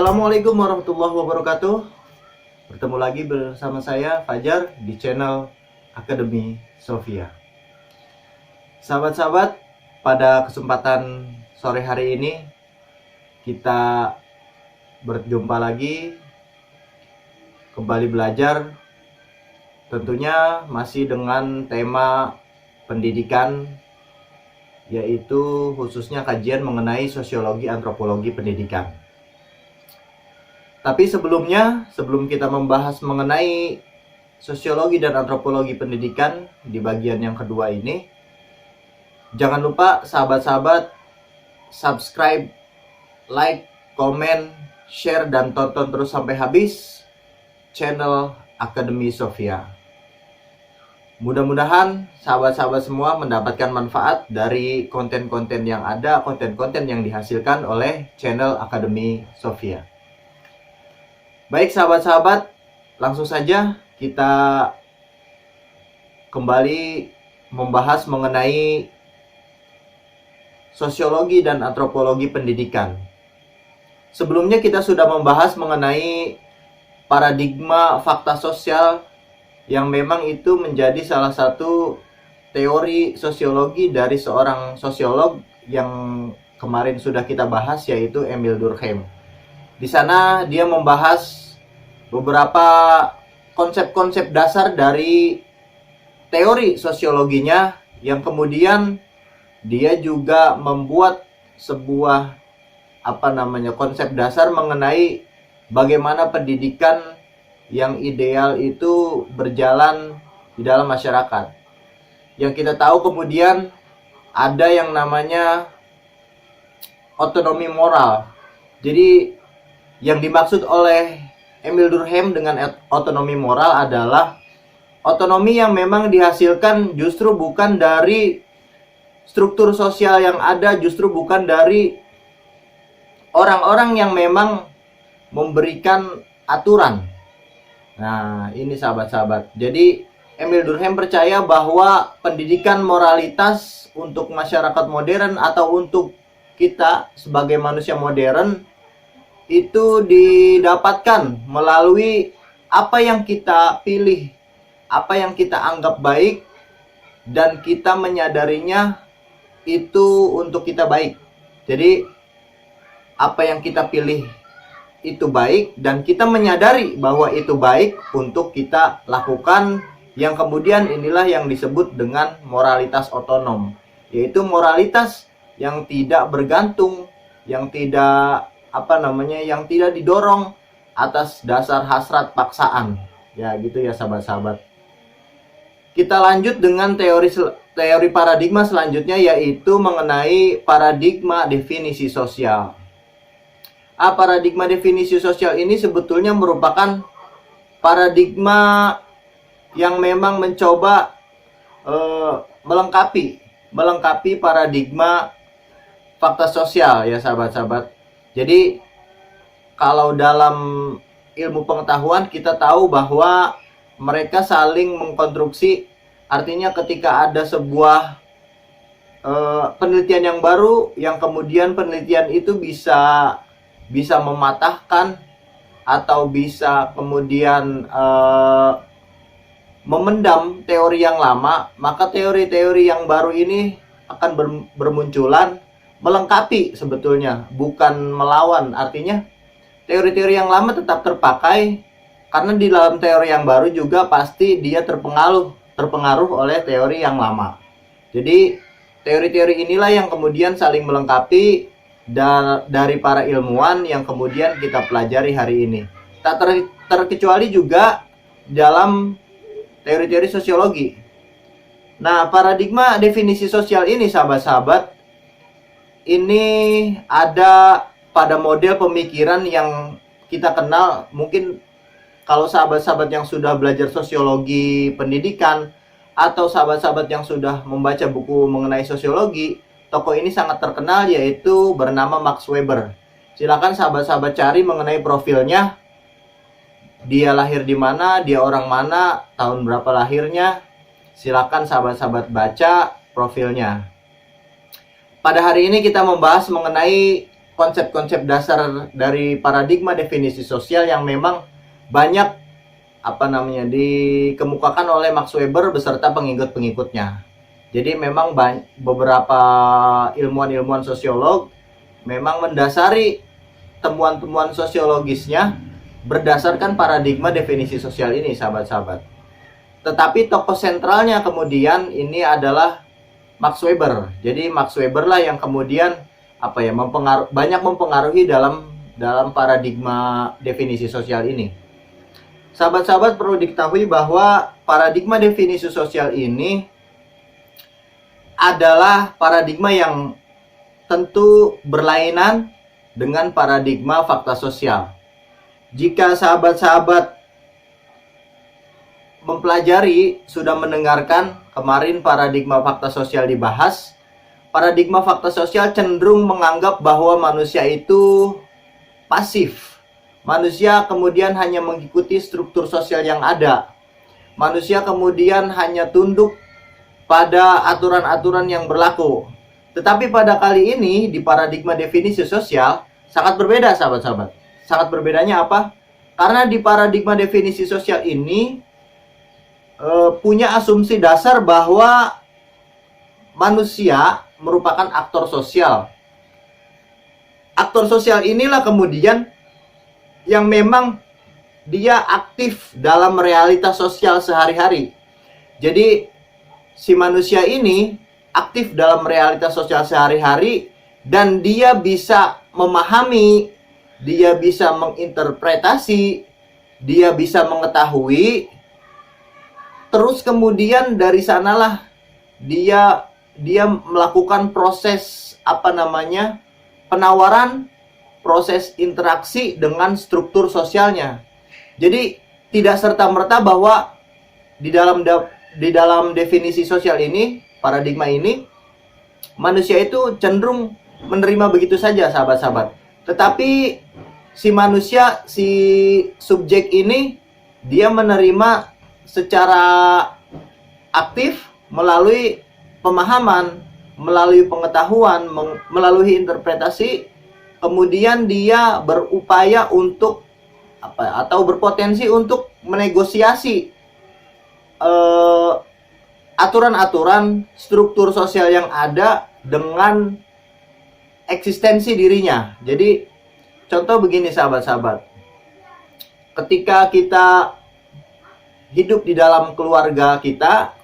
Assalamualaikum warahmatullahi wabarakatuh. Bertemu lagi bersama saya Fajar di channel Akademi Sofia. Sahabat-sahabat, pada kesempatan sore hari ini kita berjumpa lagi, kembali belajar, tentunya masih dengan tema pendidikan, yaitu khususnya kajian mengenai sosiologi antropologi pendidikan. Tapi sebelum kita membahas mengenai sosiologi dan antropologi pendidikan di bagian yang kedua ini, jangan lupa sahabat-sahabat subscribe, like, komen, share, dan tonton terus sampai habis channel Akademi Sofia. Mudah-mudahan sahabat-sahabat semua mendapatkan manfaat dari konten-konten yang ada, konten-konten yang dihasilkan oleh channel Akademi Sofia. Baik sahabat-sahabat, langsung saja kita kembali membahas mengenai sosiologi dan antropologi pendidikan. Sebelumnya kita sudah membahas mengenai paradigma fakta sosial yang memang itu menjadi salah satu teori sosiologi dari seorang sosiolog yang kemarin sudah kita bahas, yaitu Emile Durkheim. Di sana dia membahas beberapa konsep-konsep dasar dari teori sosiologinya, yang kemudian dia juga membuat sebuah konsep dasar mengenai bagaimana pendidikan yang ideal itu berjalan di dalam masyarakat. Yang kita tahu kemudian ada yang namanya otonomi moral. Jadi yang dimaksud oleh Emile Durkheim dengan otonomi moral adalah otonomi yang memang dihasilkan justru bukan dari struktur sosial yang ada, justru bukan dari orang-orang yang memang memberikan aturan. Nah, ini sahabat-sahabat. Jadi Emile Durkheim percaya bahwa pendidikan moralitas untuk masyarakat modern atau untuk kita sebagai manusia modern itu didapatkan melalui apa yang kita pilih, apa yang kita anggap baik, dan kita menyadarinya itu untuk kita baik. Jadi apa yang kita pilih itu baik, dan kita menyadari bahwa itu baik untuk kita lakukan, yang kemudian inilah yang disebut dengan moralitas otonom, yaitu moralitas yang tidak bergantung, yang tidak yang tidak didorong atas dasar hasrat paksaan. Ya gitu ya sahabat-sahabat. Kita lanjut dengan teori paradigma selanjutnya, yaitu mengenai paradigma definisi sosial. Paradigma definisi sosial ini sebetulnya merupakan paradigma yang memang mencoba melengkapi paradigma fakta sosial ya sahabat-sahabat. Jadi kalau dalam ilmu pengetahuan kita tahu bahwa mereka saling mengkonstruksi, artinya ketika ada sebuah penelitian yang baru, yang kemudian penelitian itu bisa mematahkan atau bisa kemudian memendam teori yang lama, maka teori-teori yang baru ini akan bermunculan melengkapi sebetulnya, bukan melawan. Artinya teori-teori yang lama tetap terpakai, karena di dalam teori yang baru juga pasti dia terpengaruh oleh teori yang lama. Jadi teori-teori inilah yang kemudian saling melengkapi dari para ilmuwan yang kemudian kita pelajari hari ini. Tak terkecuali juga dalam teori-teori sosiologi. Nah, paradigma definisi sosial ini sahabat-sahabat, ini ada pada model pemikiran yang kita kenal. Mungkin kalau sahabat-sahabat yang sudah belajar sosiologi pendidikan atau sahabat-sahabat yang sudah membaca buku mengenai sosiologi, tokoh ini sangat terkenal, yaitu bernama Max Weber. Silakan sahabat-sahabat cari mengenai profilnya. Dia lahir di mana, dia orang mana, tahun berapa lahirnya. Silakan sahabat-sahabat baca profilnya. Pada hari ini kita membahas mengenai konsep-konsep dasar dari paradigma definisi sosial yang memang banyak dikemukakan oleh Max Weber beserta pengikut-pengikutnya. Jadi memang beberapa ilmuwan-ilmuwan sosiolog memang mendasari temuan-temuan sosiologisnya berdasarkan paradigma definisi sosial ini, sahabat-sahabat. Tetapi tokoh sentralnya kemudian ini adalah Max Weber. Jadi Max Weber lah yang kemudian banyak mempengaruhi dalam paradigma definisi sosial ini. Sahabat-sahabat, perlu diketahui bahwa paradigma definisi sosial ini adalah paradigma yang tentu berlainan dengan paradigma fakta sosial. Jika sahabat-sahabat mempelajari, sudah mendengarkan kemarin paradigma fakta sosial dibahas, paradigma fakta sosial cenderung menganggap bahwa manusia itu pasif. Manusia kemudian hanya mengikuti struktur sosial yang ada. Manusia kemudian hanya tunduk pada aturan-aturan yang berlaku. Tetapi pada kali ini di paradigma definisi sosial sangat berbeda, sahabat-sahabat. Sangat berbedanya apa? Karena di paradigma definisi sosial ini punya asumsi dasar bahwa manusia merupakan aktor sosial. Aktor sosial inilah kemudian yang memang dia aktif dalam realitas sosial sehari-hari. Jadi si manusia ini aktif dalam realitas sosial sehari-hari dan dia bisa memahami, dia bisa menginterpretasi, dia bisa mengetahui. Terus kemudian dari sanalah dia melakukan proses penawaran, proses interaksi dengan struktur sosialnya. Jadi tidak serta-merta bahwa di dalam definisi sosial ini, paradigma ini, manusia itu cenderung menerima begitu saja, sahabat-sahabat. Tetapi si subjek ini dia menerima secara aktif melalui pemahaman, melalui pengetahuan, melalui interpretasi. Kemudian dia berupaya untuk atau berpotensi untuk menegosiasi aturan-aturan struktur sosial yang ada dengan eksistensi dirinya. Jadi contoh begini, sahabat-sahabat. Ketika kita hidup di dalam keluarga kita,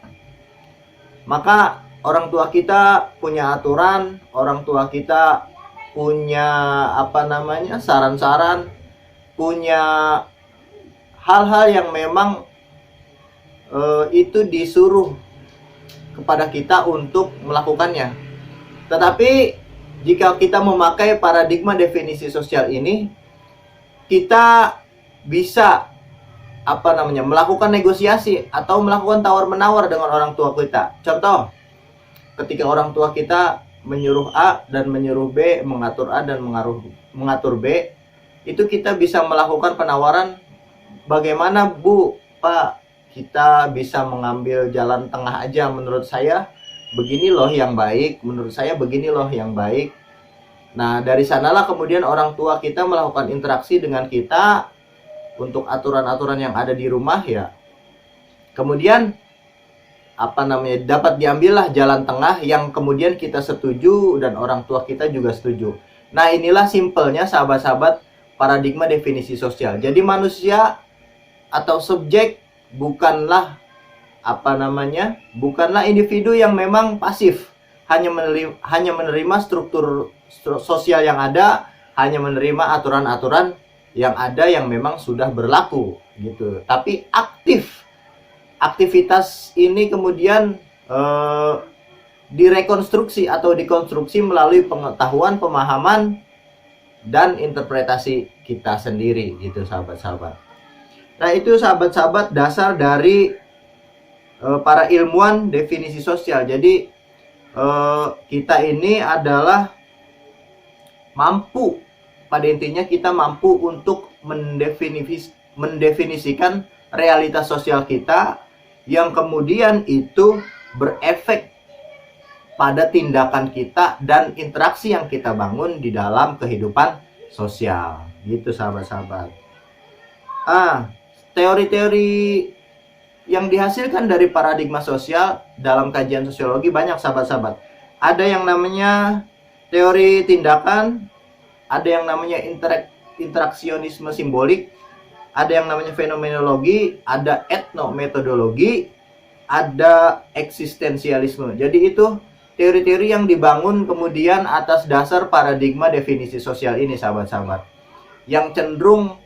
maka orang tua kita punya aturan, orang tua kita punya saran-saran, punya hal-hal yang memang itu disuruh kepada kita untuk melakukannya. Tetapi jika kita memakai paradigma definisi sosial ini, kita bisa melakukan negosiasi atau melakukan tawar-menawar dengan orang tua kita. Contoh, ketika orang tua kita menyuruh A dan menyuruh B, mengatur A dan mengatur B, itu kita bisa melakukan penawaran, bagaimana Bu, Pak, kita bisa mengambil jalan tengah aja, menurut saya begini loh yang baik, menurut saya begini loh yang baik. Nah, dari sanalah kemudian orang tua kita melakukan interaksi dengan kita untuk aturan-aturan yang ada di rumah ya. Kemudian dapat diambillah jalan tengah yang kemudian kita setuju dan orang tua kita juga setuju. Nah, inilah simpelnya, sahabat-sahabat, paradigma definisi sosial. Jadi manusia atau subjek bukanlah bukanlah individu yang memang pasif, hanya menerima struktur sosial yang ada, hanya menerima aturan-aturan yang ada yang memang sudah berlaku gitu. Tapi aktivitas ini kemudian direkonstruksi atau dikonstruksi melalui pengetahuan, pemahaman, dan interpretasi kita sendiri gitu, sahabat-sahabat. Nah, itu sahabat-sahabat dasar dari para ilmuwan definisi sosial. Jadi kita ini adalah mampu, pada intinya kita mampu untuk mendefinisikan realitas sosial kita yang kemudian itu berefek pada tindakan kita dan interaksi yang kita bangun di dalam kehidupan sosial. Gitu sahabat-sahabat. Teori-teori yang dihasilkan dari paradigma sosial dalam kajian sosiologi banyak sahabat-sahabat. Ada yang namanya teori tindakan, ada yang namanya interaksionisme simbolik, ada yang namanya fenomenologi, ada etnometodologi, ada eksistensialisme. Jadi itu teori-teori yang dibangun kemudian atas dasar paradigma definisi sosial ini sahabat-sahabat, yang cenderung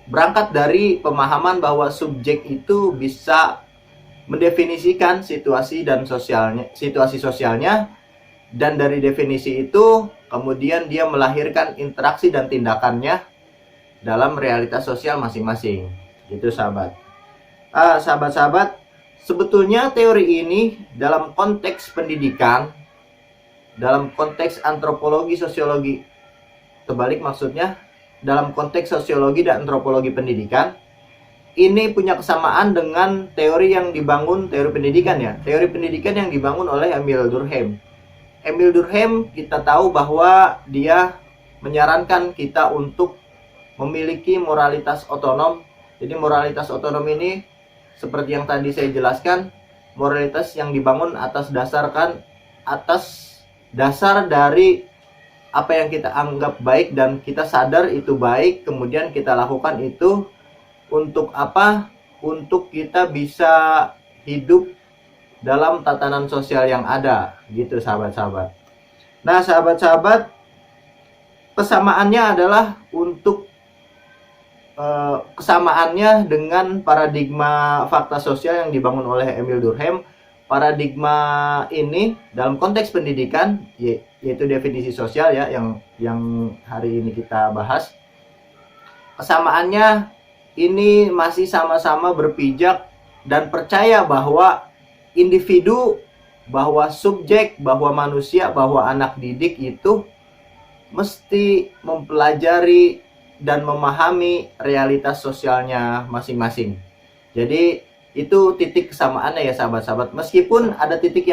berangkat dari pemahaman bahwa subjek itu bisa mendefinisikan situasi sosialnya, dan dari definisi itu kemudian dia melahirkan interaksi dan tindakannya dalam realitas sosial masing-masing. Gitu sahabat. Sahabat-sahabat, sebetulnya teori ini dalam konteks pendidikan, dalam konteks antropologi sosiologi, terbalik maksudnya, dalam konteks sosiologi dan antropologi pendidikan, ini punya kesamaan dengan teori yang dibangun, teori pendidikan ya, teori pendidikan yang dibangun oleh Emil Durkheim. Emil Durkheim kita tahu bahwa dia menyarankan kita untuk memiliki moralitas otonom. Jadi moralitas otonom ini seperti yang tadi saya jelaskan, moralitas yang dibangun atas dasar dari apa yang kita anggap baik dan kita sadar itu baik, kemudian kita lakukan itu untuk apa? Untuk kita bisa hidup dalam tatanan sosial yang ada, gitu sahabat-sahabat. Nah, sahabat-sahabat, kesamaannya adalah untuk kesamaannya dengan paradigma fakta sosial yang dibangun oleh Emil Durkheim. Paradigma ini dalam konteks pendidikan, yaitu definisi sosial ya, yang hari ini kita bahas. Kesamaannya ini masih sama-sama berpijak dan percaya bahwa individu, bahwa subjek, bahwa manusia, bahwa anak didik itu mesti mempelajari dan memahami realitas sosialnya masing-masing. Jadi itu titik kesamaannya ya sahabat-sahabat. Meskipun ada titik-titik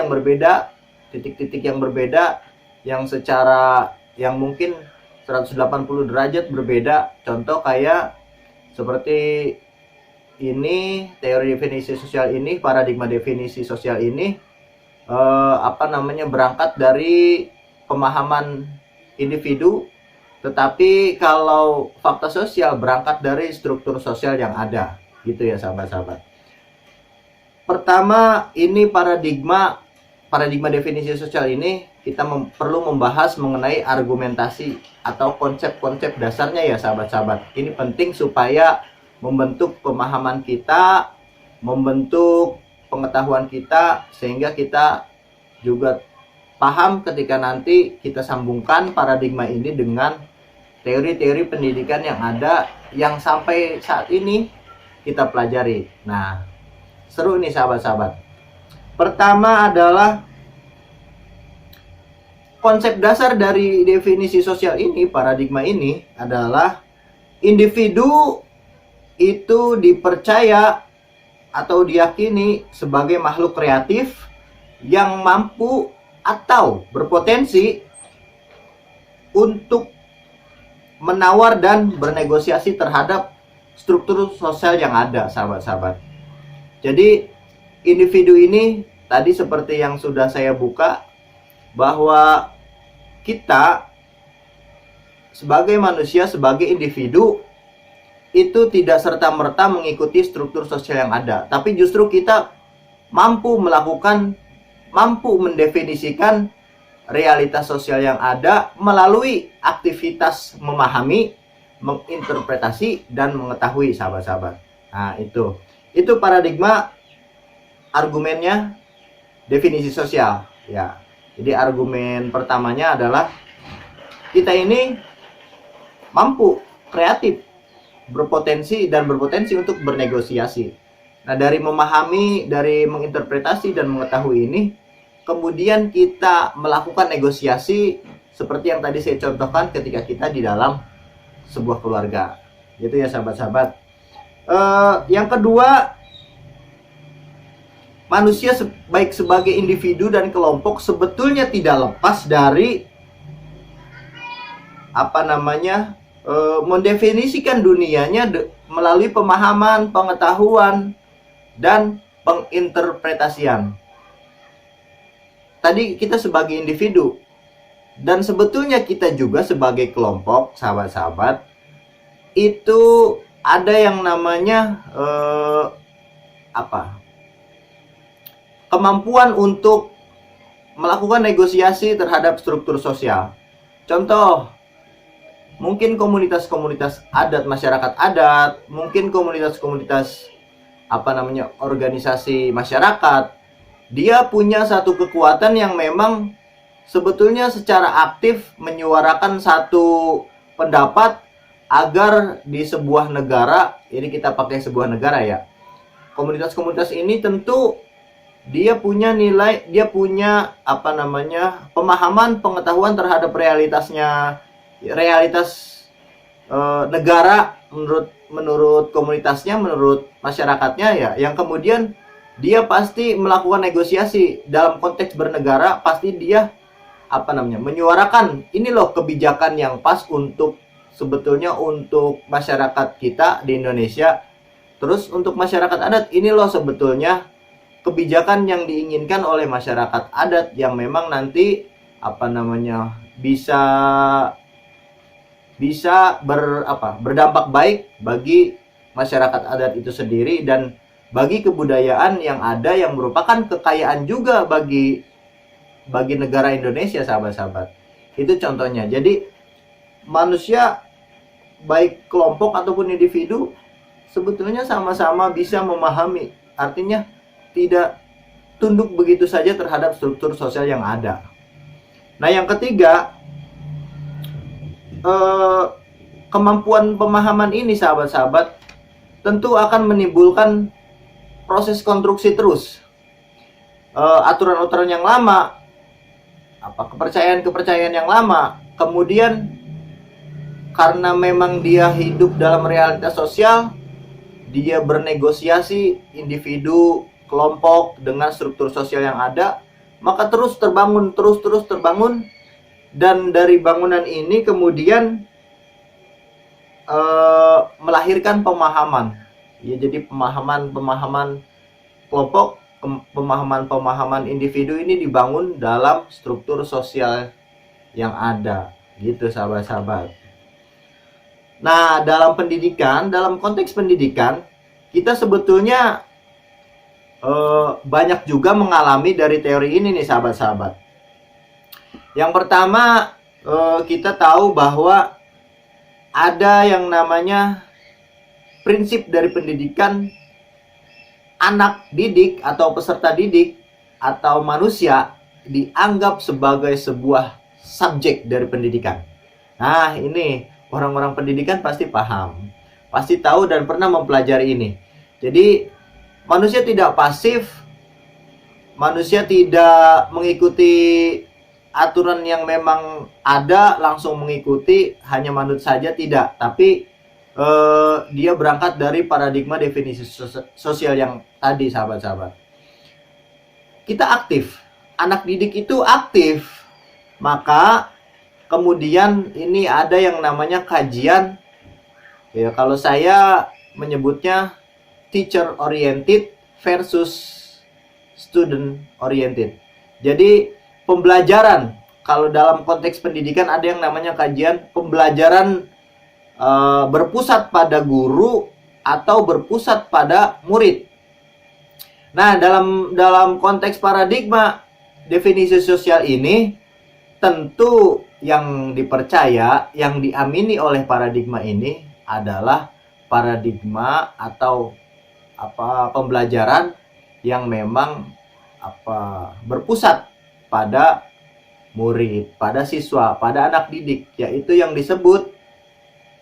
yang berbeda yang secara yang mungkin 180 derajat berbeda. Contoh kayak seperti ini, teori definisi sosial ini, paradigma definisi sosial ini berangkat dari pemahaman individu. Tetapi kalau fakta sosial berangkat dari struktur sosial yang ada, gitu ya sahabat-sahabat. Pertama, ini paradigma definisi sosial ini kita perlu membahas mengenai argumentasi atau konsep-konsep dasarnya ya sahabat-sahabat. Ini penting supaya membentuk pemahaman kita, membentuk pengetahuan kita, sehingga kita juga paham ketika nanti kita sambungkan paradigma ini dengan teori-teori pendidikan yang ada, yang sampai saat ini kita pelajari. Nah, seru nih sahabat-sahabat. Pertama adalah konsep dasar dari definisi sosial ini, paradigma ini adalah individu itu dipercaya atau diyakini sebagai makhluk kreatif yang mampu atau berpotensi untuk menawar dan bernegosiasi terhadap struktur sosial yang ada, sahabat-sahabat. Jadi individu ini tadi seperti yang sudah saya buka, bahwa kita sebagai manusia, sebagai individu itu tidak serta-merta mengikuti struktur sosial yang ada, tapi justru kita mampu mendefinisikan realitas sosial yang ada melalui aktivitas memahami, menginterpretasi, dan mengetahui, sahabat-sahabat. Nah, itu paradigma argumennya definisi sosial ya. Jadi argumen pertamanya adalah kita ini mampu, kreatif, berpotensi untuk bernegosiasi. Nah, dari memahami, dari menginterpretasi dan mengetahui ini, kemudian kita melakukan negosiasi seperti yang tadi saya contohkan ketika kita di dalam sebuah keluarga. Gitu ya sahabat-sahabat. Yang kedua, manusia baik sebagai individu dan kelompok sebetulnya tidak lepas dari mendefinisikan dunianya melalui pemahaman, pengetahuan, dan penginterpretasian. Tadi kita sebagai individu, dan sebetulnya kita juga sebagai kelompok, sahabat-sahabat, itu ada yang namanya kemampuan untuk melakukan negosiasi terhadap struktur sosial. Contoh, mungkin komunitas-komunitas adat, masyarakat adat, mungkin komunitas-komunitas organisasi masyarakat, dia punya satu kekuatan yang memang sebetulnya secara aktif menyuarakan satu pendapat agar di sebuah negara, ini kita pakai sebuah negara ya, komunitas-komunitas ini tentu dia punya nilai, dia punya pemahaman, pengetahuan terhadap realitas negara menurut komunitasnya, menurut masyarakatnya ya, yang kemudian dia pasti melakukan negosiasi dalam konteks bernegara, pasti dia menyuarakan ini loh kebijakan yang pas untuk sebetulnya untuk masyarakat kita di Indonesia. Terus untuk masyarakat adat, ini loh sebetulnya kebijakan yang diinginkan oleh masyarakat adat yang memang nanti bisa berdampak baik bagi masyarakat adat itu sendiri dan bagi kebudayaan yang ada yang merupakan kekayaan juga bagi negara Indonesia, sahabat-sahabat. Itu contohnya. Jadi manusia baik kelompok ataupun individu sebetulnya sama-sama bisa memahami, artinya tidak tunduk begitu saja terhadap struktur sosial yang ada. Nah, yang ketiga, kemampuan pemahaman ini, sahabat-sahabat, tentu akan menimbulkan proses konstruksi terus. Aturan-aturan yang lama, kepercayaan-kepercayaan yang lama, kemudian karena memang dia hidup dalam realitas sosial, dia bernegosiasi individu, kelompok dengan struktur sosial yang ada, maka terus terbangun, terus terbangun, dan dari bangunan ini kemudian melahirkan pemahaman. Ya, jadi pemahaman kelompok, pemahaman individu ini dibangun dalam struktur sosial yang ada, gitu sahabat-sahabat. Nah, dalam pendidikan, dalam konteks pendidikan, kita sebetulnya banyak juga mengalami dari teori ini nih, sahabat-sahabat. Yang pertama, kita tahu bahwa ada yang namanya prinsip dari pendidikan. Anak didik atau peserta didik atau manusia dianggap sebagai sebuah subjek dari pendidikan. Nah, ini orang-orang pendidikan pasti paham, pasti tahu dan pernah mempelajari ini. Jadi manusia tidak pasif, manusia tidak mengikuti aturan yang memang ada langsung mengikuti, hanya manut saja, tidak. Tapi dia berangkat dari paradigma definisi sosial yang tadi, sahabat-sahabat. Kita aktif, anak didik itu aktif, maka kemudian ini ada yang namanya kajian, ya, kalau saya menyebutnya teacher oriented versus student oriented. Jadi pembelajaran, kalau dalam konteks pendidikan ada yang namanya kajian pembelajaran berpusat pada guru atau berpusat pada murid. Nah, dalam konteks paradigma definisi sosial ini, tentu yang dipercaya, yang diamini oleh paradigma ini adalah paradigma atau pembelajaran yang memang berpusat pada murid, pada siswa, pada anak didik, yaitu yang disebut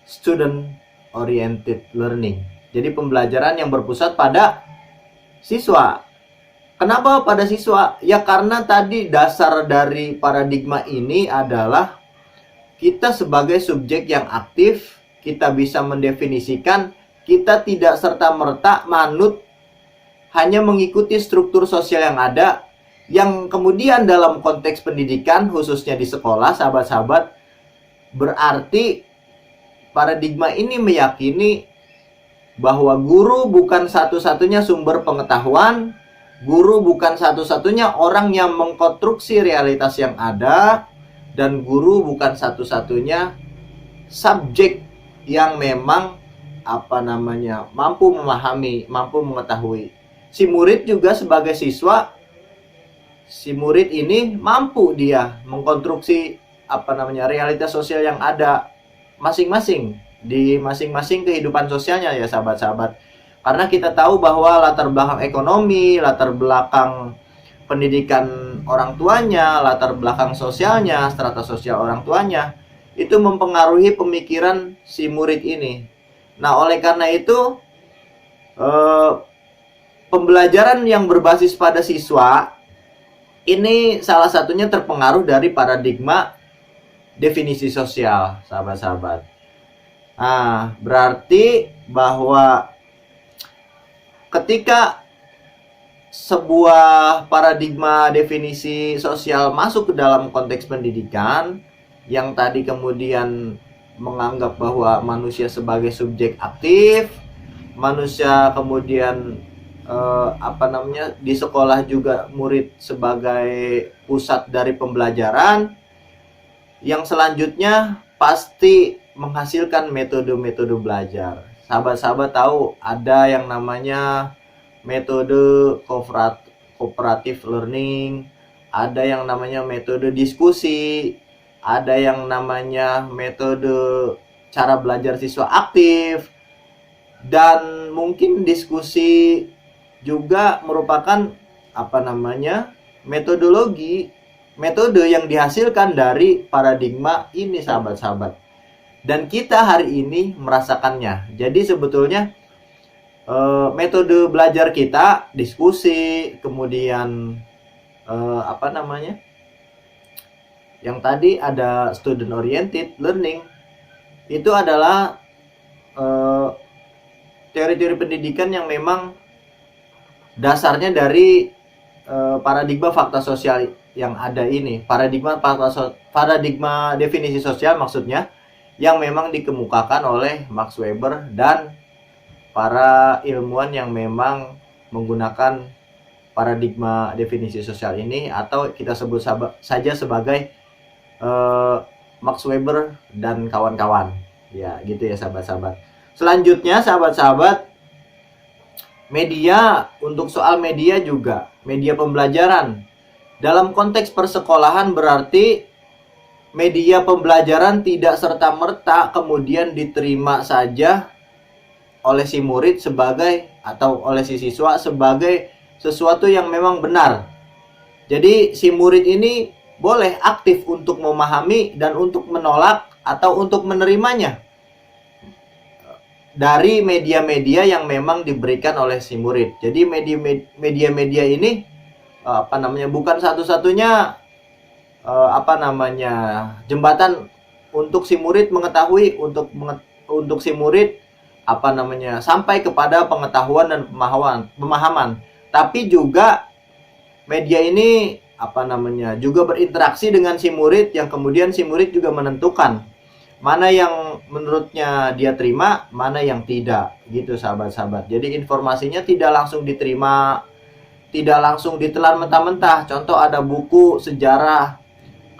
student oriented learning. Jadi pembelajaran yang berpusat pada siswa. Kenapa pada siswa? Ya karena tadi dasar dari paradigma ini adalah kita sebagai subjek yang aktif, kita bisa mendefinisikan, kita tidak serta-merta manut hanya mengikuti struktur sosial yang ada, yang kemudian dalam konteks pendidikan khususnya di sekolah, sahabat-sahabat, berarti paradigma ini meyakini bahwa guru bukan satu-satunya sumber pengetahuan, guru bukan satu-satunya orang yang mengkonstruksi realitas yang ada, dan guru bukan satu-satunya subjek yang memang mampu memahami, mampu mengetahui. Si murid juga sebagai siswa, si murid ini mampu dia mengkonstruksi realitas sosial yang ada masing-masing di masing-masing kehidupan sosialnya ya sahabat-sahabat. Karena kita tahu bahwa latar belakang ekonomi, latar belakang pendidikan orang tuanya, latar belakang sosialnya, strata sosial orang tuanya itu mempengaruhi pemikiran si murid ini. Nah, oleh karena itu pembelajaran yang berbasis pada siswa ini salah satunya terpengaruh dari paradigma definisi sosial, sahabat-sahabat. Nah, berarti bahwa ketika sebuah paradigma definisi sosial masuk ke dalam konteks pendidikan, yang tadi kemudian menganggap bahwa manusia sebagai subjek aktif, manusia kemudian di sekolah juga murid sebagai pusat dari pembelajaran, yang selanjutnya pasti menghasilkan metode-metode belajar. Sahabat-sahabat tahu ada yang namanya metode cooperative learning, ada yang namanya metode diskusi, ada yang namanya metode cara belajar siswa aktif, dan mungkin diskusi juga merupakan metode yang dihasilkan dari paradigma ini, sahabat-sahabat. Dan kita hari ini merasakannya. Jadi sebetulnya metode belajar kita diskusi, kemudian yang tadi ada student oriented learning, itu adalah teori-teori pendidikan yang memang dasarnya dari paradigma fakta sosial yang ada ini, paradigma definisi sosial maksudnya, yang memang dikemukakan oleh Max Weber dan para ilmuwan yang memang menggunakan paradigma definisi sosial ini, atau kita sebut saja sebagai Max Weber dan kawan-kawan. Ya, gitu ya sahabat-sahabat. Selanjutnya sahabat-sahabat, media, untuk soal media juga, media pembelajaran. Dalam konteks persekolahan berarti media pembelajaran tidak serta-merta kemudian diterima saja oleh si murid sebagai, atau oleh si siswa sebagai sesuatu yang memang benar. Jadi si murid ini boleh aktif untuk memahami dan untuk menolak atau untuk menerimanya dari media-media yang memang diberikan oleh si murid. Jadi media-media ini bukan satu-satunya jembatan untuk si murid mengetahui, untuk si murid sampai kepada pengetahuan dan pemahaman. Tapi juga media ini juga berinteraksi dengan si murid, yang kemudian si murid juga menentukan mana yang menurutnya dia terima, mana yang tidak, gitu sahabat-sahabat. Jadi informasinya tidak langsung diterima, tidak langsung ditelan mentah-mentah. Contoh, ada buku sejarah,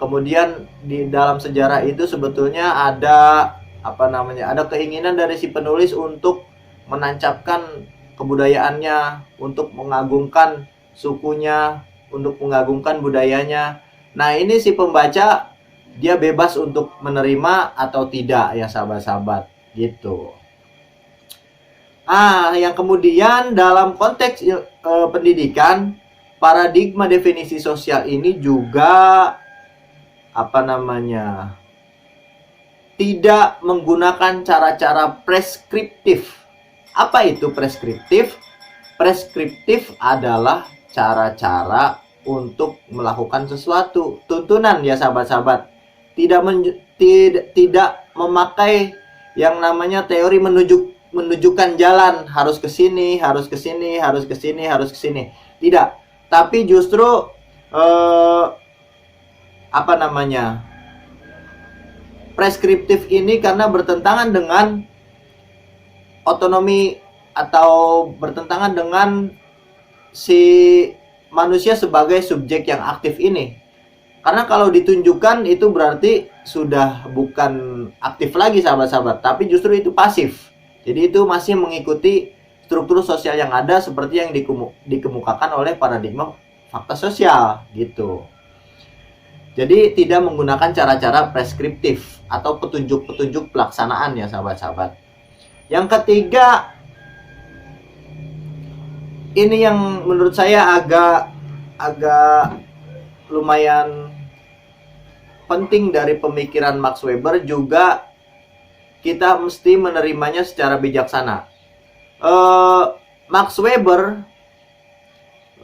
kemudian di dalam sejarah itu sebetulnya ada ada keinginan dari si penulis untuk menancapkan kebudayaannya, untuk mengagungkan sukunya, untuk mengagungkan budayanya. Nah, ini si pembaca dia bebas untuk menerima atau tidak ya sahabat-sahabat, gitu. Yang kemudian dalam konteks pendidikan, paradigma definisi sosial ini juga tidak menggunakan cara-cara preskriptif. Apa itu preskriptif? Preskriptif adalah cara-cara untuk melakukan sesuatu, tuntunan ya sahabat-sahabat. Tidak memakai yang namanya teori menunjuk menunjukkan jalan, harus ke sini, harus ke sini, harus ke sini, harus ke sini. Tidak, tapi justru apa namanya? Preskriptif ini karena bertentangan dengan otonomi atau bertentangan dengan si manusia sebagai subjek yang aktif ini. Karena kalau ditunjukkan itu berarti sudah bukan aktif lagi sahabat-sahabat, tapi justru itu pasif. Jadi itu masih mengikuti struktur sosial yang ada seperti yang dikemukakan oleh paradigma fakta sosial gitu. Jadi tidak menggunakan cara-cara preskriptif atau petunjuk-petunjuk pelaksanaan ya sahabat-sahabat. Yang ketiga, ini yang menurut saya agak lumayan penting dari pemikiran Max Weber, juga kita mesti menerimanya secara bijaksana. Max Weber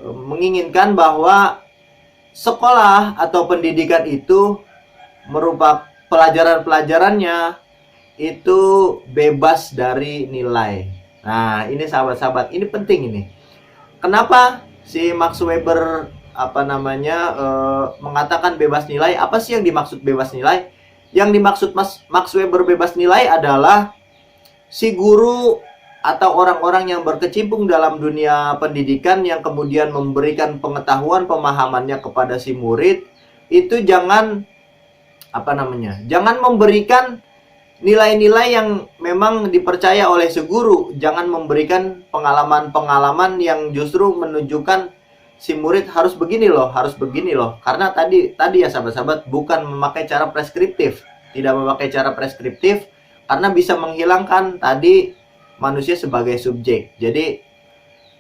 menginginkan bahwa sekolah atau pendidikan itu merupakan pelajaran-pelajarannya itu bebas dari nilai. Nah, ini sahabat-sahabat, ini penting ini. Kenapa si Max Weber mengatakan bebas nilai? Apa sih yang dimaksud bebas nilai? Yang dimaksud Max Weber bebas nilai adalah si guru atau orang-orang yang berkecimpung dalam dunia pendidikan yang kemudian memberikan pengetahuan pemahamannya kepada si murid itu jangan memberikan nilai-nilai yang memang dipercaya oleh si guru, jangan memberikan pengalaman-pengalaman yang justru menunjukkan si murid harus begini loh. Karena tadi ya sahabat-sahabat, bukan memakai cara preskriptif, tidak memakai cara preskriptif karena bisa menghilangkan tadi manusia sebagai subjek. Jadi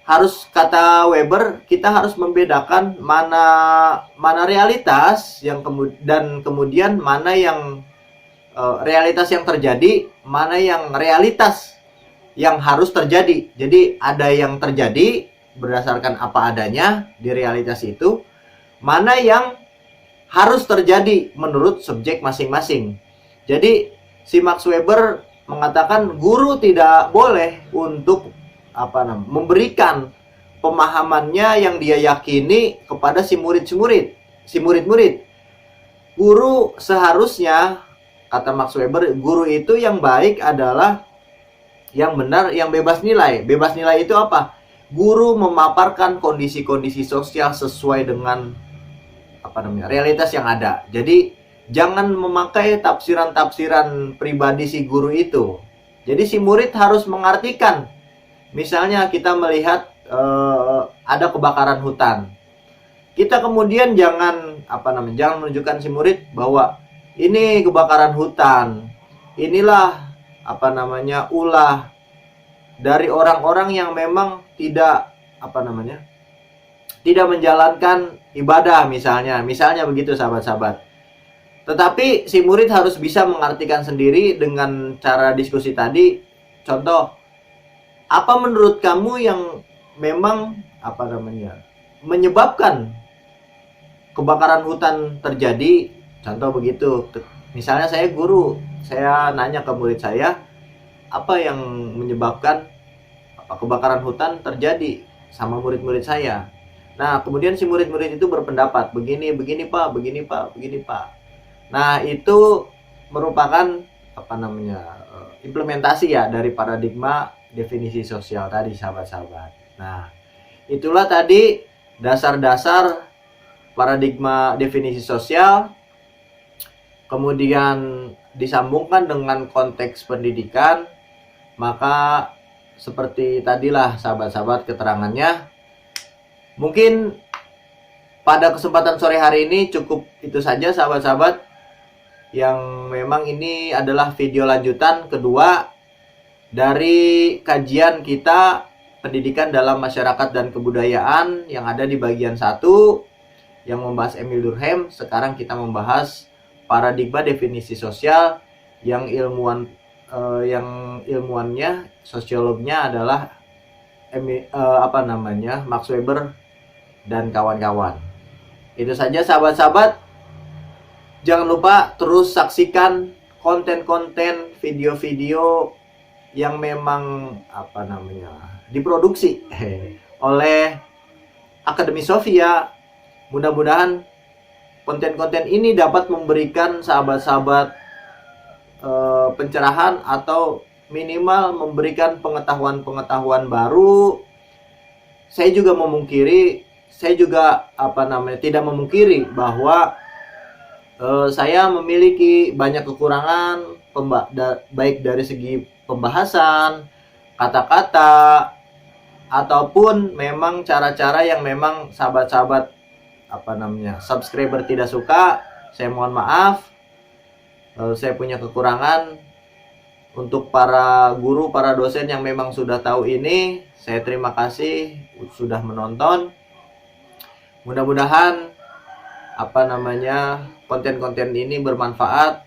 harus, kata Weber, kita harus membedakan mana realitas yang kemudian mana yang realitas yang terjadi, mana yang realitas yang harus terjadi. Jadi ada yang terjadi berdasarkan apa adanya di realitas itu, mana yang harus terjadi menurut subjek masing-masing. Jadi si Max Weber mengatakan guru tidak boleh untuk memberikan pemahamannya yang dia yakini kepada si murid-murid. Guru seharusnya, kata Max Weber, guru itu yang baik adalah yang benar, yang bebas nilai. Bebas nilai itu apa? Guru memaparkan kondisi-kondisi sosial sesuai dengan realitas yang ada. Jadi jangan memakai tafsiran-tafsiran pribadi si guru itu. Jadi si murid harus mengartikan. Misalnya kita melihat ada kebakaran hutan. Kita kemudian jangan menunjukkan si murid bahwa ini kebakaran hutan. Inilah ulah dari orang-orang yang memang tidak tidak menjalankan ibadah misalnya begitu sahabat-sahabat. Tetapi si murid harus bisa mengartikan sendiri dengan cara diskusi tadi. Contoh, apa menurut kamu yang memang menyebabkan kebakaran hutan terjadi? Contoh begitu. Misalnya saya guru, saya nanya ke murid saya, apa yang menyebabkan kebakaran hutan terjadi sama murid-murid saya. Nah, kemudian si murid-murid itu berpendapat, begini Pak. Nah, itu merupakan implementasi ya dari paradigma definisi sosial tadi sahabat-sahabat. Nah, itulah tadi dasar-dasar paradigma definisi sosial, kemudian disambungkan dengan konteks pendidikan. Maka seperti tadilah sahabat-sahabat keterangannya. Mungkin pada kesempatan sore hari ini cukup itu saja sahabat-sahabat, yang memang ini adalah video lanjutan kedua dari kajian kita pendidikan dalam masyarakat dan kebudayaan yang ada di bagian 1 yang membahas Emile Durkheim. Sekarang kita membahas paradigma definisi sosial yang ilmuannya, sosiolognya adalah Max Weber dan kawan-kawan. Itu saja sahabat-sahabat. Jangan lupa terus saksikan konten-konten video-video yang memang diproduksi oleh Akademi Sofia. Mudah-mudahan konten-konten ini dapat memberikan sahabat-sahabat pencerahan atau minimal memberikan pengetahuan-pengetahuan baru. Saya juga tidak memungkiri bahwa saya memiliki banyak kekurangan, baik dari segi pembahasan, kata-kata, ataupun memang cara-cara yang memang sahabat-sahabat subscriber tidak suka. Saya mohon maaf. Saya punya kekurangan. Untuk para guru, para dosen yang memang sudah tahu ini, saya terima kasih sudah menonton. Mudah-mudahan konten-konten ini bermanfaat.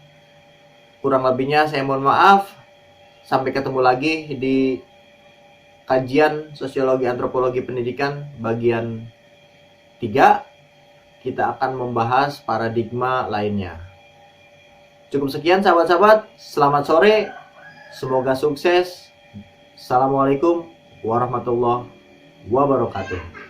Kurang lebihnya saya mohon maaf. Sampai ketemu lagi di kajian Sosiologi Antropologi Pendidikan bagian 3. Kita akan membahas paradigma lainnya. Cukup sekian sahabat-sahabat. Selamat sore. Semoga sukses. Assalamualaikum warahmatullahi wabarakatuh.